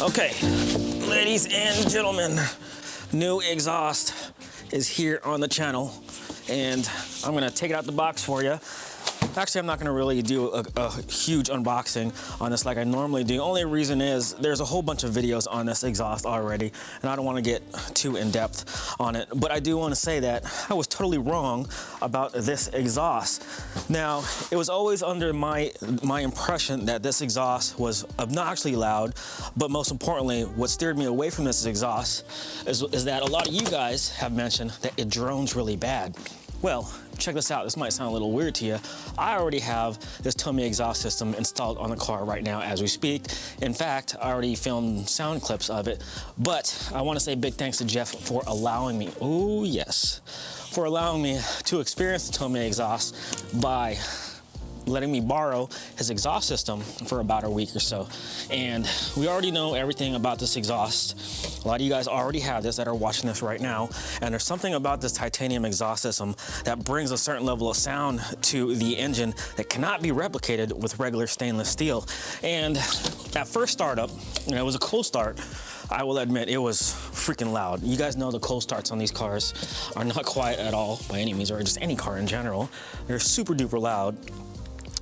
Okay, ladies and gentlemen, new exhaust is here on the channel, and I'm gonna take it out the box for you. Actually, I'm not gonna really do a huge unboxing on this like I normally do. Only reason is there's a whole bunch of videos on this exhaust already, and I don't wanna get too in-depth on it. But I do wanna say that I was totally wrong about this exhaust. Now, it was always under my impression that this exhaust was obnoxiously loud, but most importantly, what steered me away from this exhaust is that a lot of you guys have mentioned that it drones really bad. Well, check this out. This might sound a little weird to you. I already have this Tomei exhaust system installed on the car right now as we speak. In fact, I already filmed sound clips of it, but I want to say big thanks to Jeff for allowing me, oh yes, for allowing me to experience the Tomei exhaust by letting me borrow his exhaust system for about a week or so. And we already know everything about this exhaust. A lot of you guys already have this that are watching this right now. And there's something about this titanium exhaust system that brings a certain level of sound to the engine that cannot be replicated with regular stainless steel. And at first startup, it was a cold start, I will admit it was freaking loud. You guys know the cold starts on these cars are not quiet at all by any means, or just any car in general. They're super duper loud.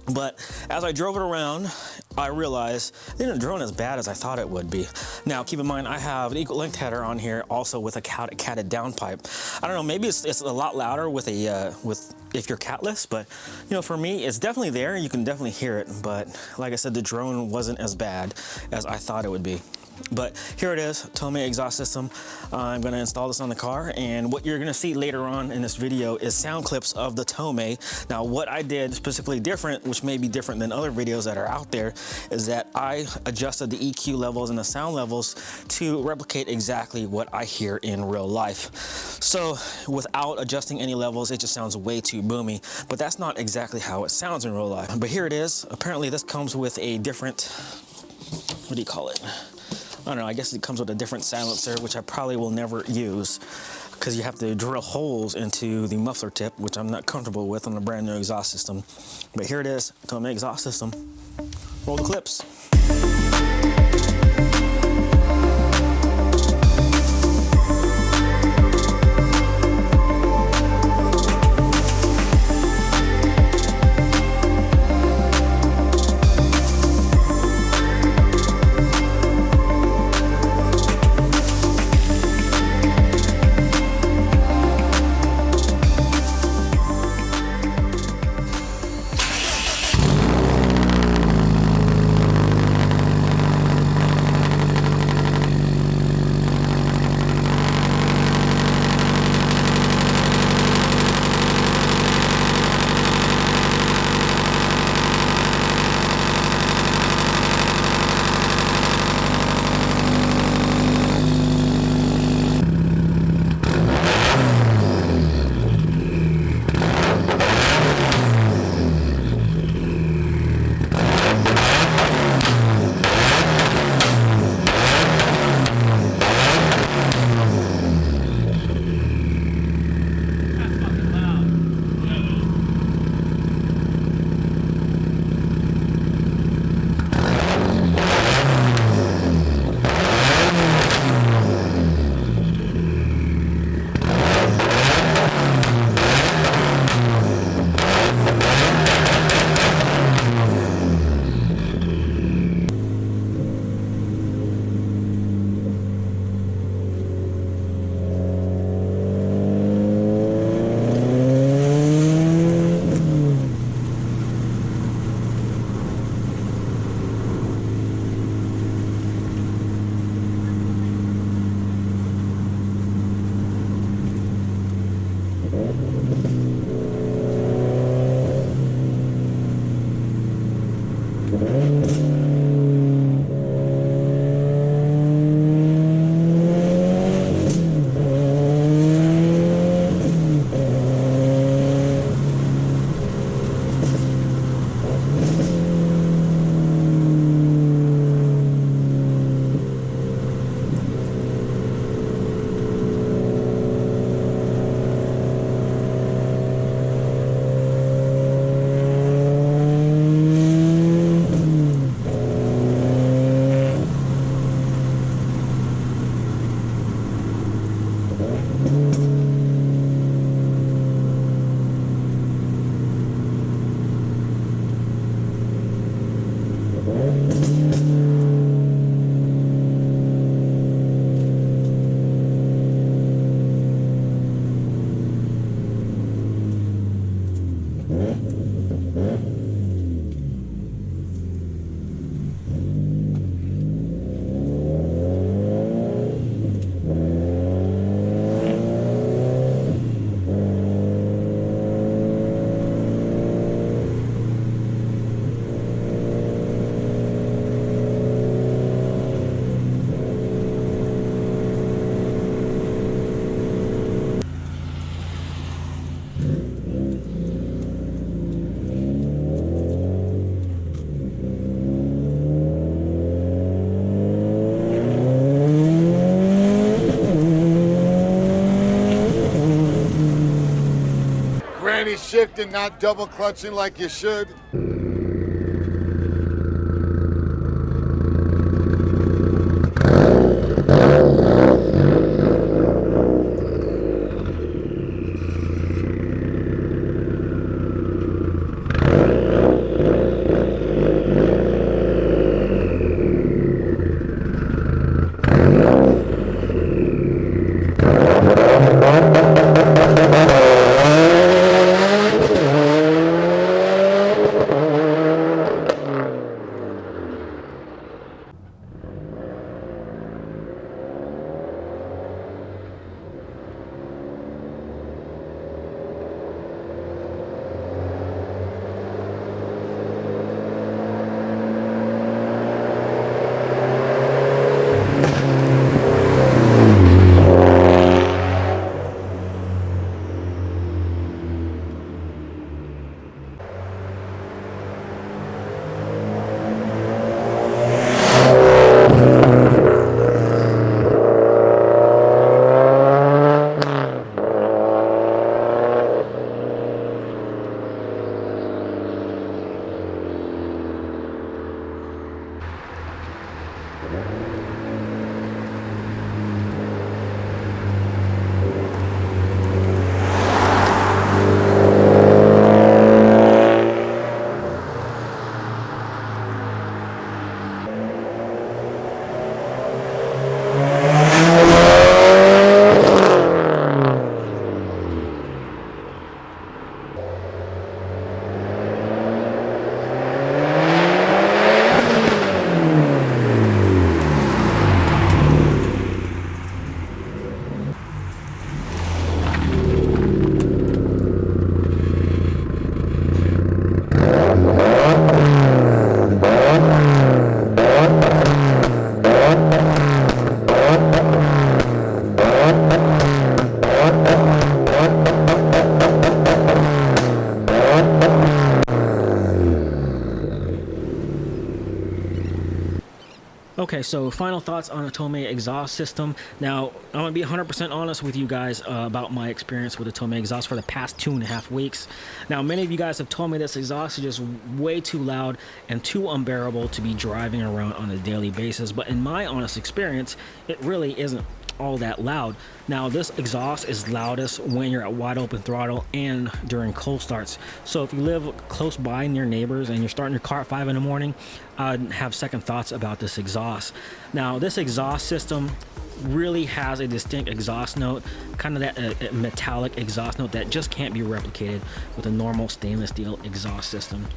But as I drove it around, I realized it didn't drone as bad as I thought it would be. Now, keep in mind, I have an equal length header on here, also with a catted downpipe. I don't know, maybe it's a lot louder with if you're catless, but you know, for me, it's definitely there. You can definitely hear it, but like I said, the drone wasn't as bad as I thought it would be. But here it is, Tomei exhaust system. I'm gonna install this on the car, and what you're gonna see later on in this video is sound clips of the Tomei. Now, what I did specifically different, which may be different than other videos that are out there, is that I adjusted the EQ levels and the sound levels to replicate exactly what I hear in real life. So without adjusting any levels, it just sounds way too boomy, but that's not exactly how it sounds in real life. But here it is. Apparently this comes with a different, what do you call it? I don't know, I guess it comes with a different silencer, which I probably will never use because you have to drill holes into the muffler tip, which I'm not comfortable with on a brand new exhaust system. But here it is, Tomei exhaust system. Roll the clips. shifting, not double clutching like you should. Okay, so final thoughts on a Tomei exhaust system. Now, I'm going to be 100% honest with you guys about my experience with the Tomei exhaust for the past 2.5 weeks. Now, many of you guys have told me this exhaust is just way too loud and too unbearable to be driving around on a daily basis. But in my honest experience, it really isn't all that loud. Now, this exhaust is loudest when you're at wide open throttle and during cold starts. So if you live close by near neighbors and you're starting your car at 5 in the morning, I'd have second thoughts about this exhaust. Now, this exhaust system really has a distinct exhaust note, kind of that metallic exhaust note that just can't be replicated with a normal stainless steel exhaust system.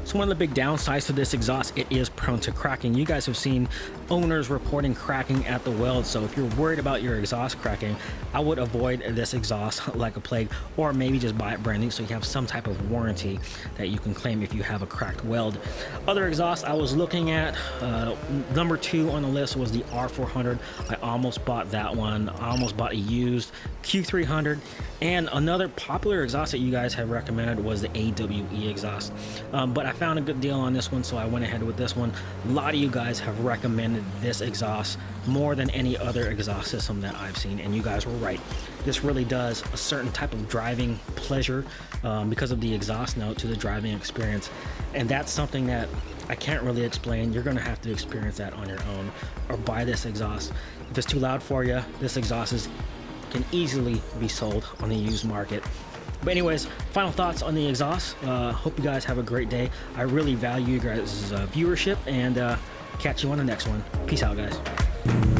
So one of the big downsides to this exhaust, it is prone to cracking. You guys have seen owners reporting cracking at the weld. So if you're worried about your exhaust cracking, I would avoid this exhaust like a plague, or maybe just buy it brand new so you have some type of warranty that you can claim if you have a cracked weld. Other exhausts I was looking at, number 2 on the list was the R400. I almost bought that one. I almost bought a used Q300. And another popular exhaust that you guys have recommended was the AWE exhaust. But I found a good deal on this one, so I went ahead with this one. A lot of you guys have recommended this exhaust more than any other exhaust system that I've seen, and you guys were right. This really does a certain type of driving pleasure because of the exhaust note to the driving experience, and that's something that I can't really explain. You're gonna have to experience that on your own or buy this exhaust. If it's too loud for you, this exhaust can easily be sold on the used market. But anyways, final thoughts on the exhaust. Hope you guys have a great day. I really value you guys' viewership, and catch you on the next one. Peace out, guys.